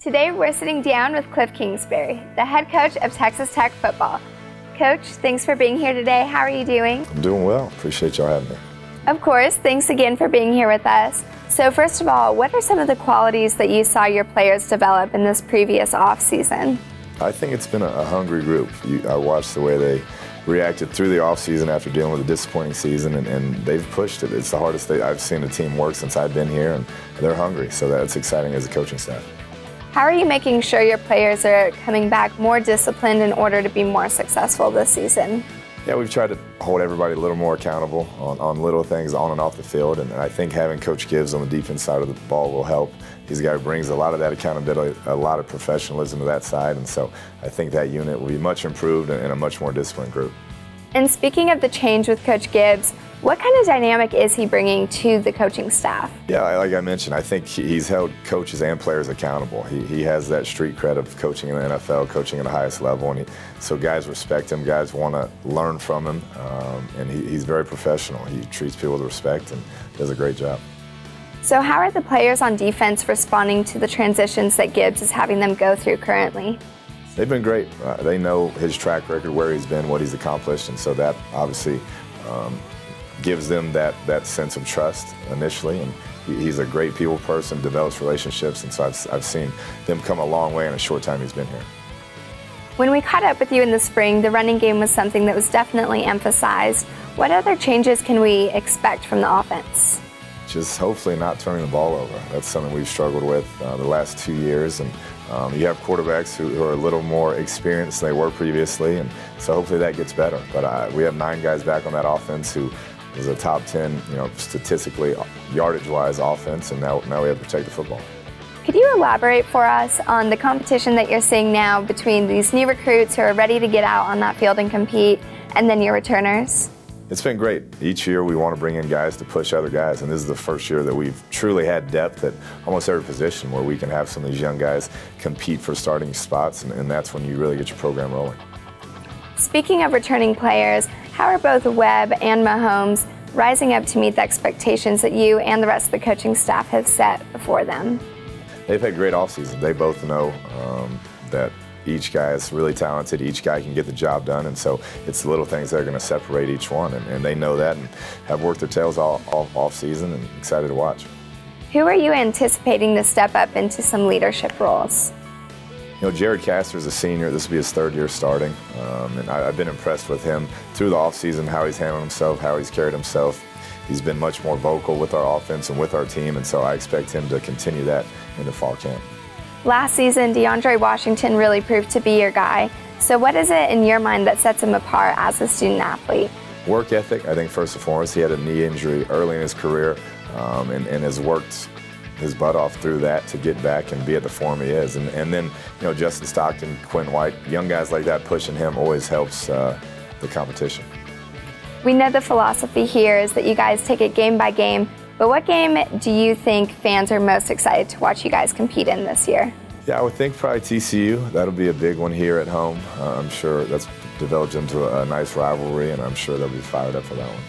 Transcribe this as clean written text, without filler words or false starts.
Today we're sitting down with Kliff Kingsbury, the head coach of Texas Tech football. Coach, thanks for being here today. How are you doing? I'm doing well. Appreciate y'all having me. Of course. Thanks again for being here with us. So first of all, what are some of the qualities that you saw your players develop in this previous offseason? I think it's been a hungry group. I watched the way they reacted through the offseason after dealing with a disappointing season, and they've pushed it. It's the hardest I've seen a team work since I've been here, and they're hungry, so that's exciting as a coaching staff. How are you making sure your players are coming back more disciplined in order to be more successful this season? Yeah, we've tried to hold everybody a little more accountable on little things on and off the field, and I think having Coach Gibbs on the defense side of the ball will help. He's a guy who brings a lot of that accountability, a lot of professionalism to that side, and so I think that unit will be much improved and a much more disciplined group. And speaking of the change with Coach Gibbs, what kind of dynamic is he bringing to the coaching staff? Yeah, like I mentioned, I think he's held coaches and players accountable. He has that street cred of coaching in the NFL, coaching at the highest level, and so guys respect him, guys want to learn from him, and he's very professional. He treats people with respect and does a great job. So how are the players on defense responding to the transitions that Gibbs is having them go through currently? They've been great. They know his track record, where he's been, what he's accomplished, and so that obviously gives them that sense of trust initially. And he's a great people person, develops relationships, and so I've seen them come a long way in a short time he's been here. When we caught up with you in the spring, the running game was something that was definitely emphasized. What other changes can we expect from the offense? Just hopefully not turning the ball over. That's something we've struggled with the last 2 years, and you have quarterbacks who are a little more experienced than they were previously, and so hopefully that gets better. But we have 9 guys back on that offense who is a top 10, statistically, yardage-wise offense, and now we have to protect the football. Could you elaborate for us on the competition that you're seeing now between these new recruits who are ready to get out on that field and compete, and then your returners? It's been great. Each year we want to bring in guys to push other guys, and this is the first year that we've truly had depth at almost every position where we can have some of these young guys compete for starting spots, and that's when you really get your program rolling. Speaking of returning players, how are both Webb and Mahomes rising up to meet the expectations that you and the rest of the coaching staff have set before them? They've had great offseasons. They both know that each guy is really talented, each guy can get the job done, and so it's the little things that are going to separate each one, and they know that and have worked their tails off season and excited to watch. Who are you anticipating to step up into some leadership roles? Jared Castor is a senior. This will be his 3rd year starting, and I've been impressed with him through the offseason, how he's handled himself, how he's carried himself. He's been much more vocal with our offense and with our team, and so I expect him to continue that into fall camp. Last season, Deandre Washington really proved to be your guy. So what is it in your mind that sets him apart as a student athlete? Work ethic, I think, first and foremost. He had a knee injury early in his career and has worked his butt off through that to get back and be at the form he is. And then, Justin Stockton, Quinn White, young guys like that pushing him always helps the competition. We know the philosophy here is that you guys take it game by game, but what game do you think fans are most excited to watch you guys compete in this year? Yeah, I would think probably TCU. That'll be a big one here at home. I'm sure that's developed into a nice rivalry, and I'm sure they'll be fired up for that one.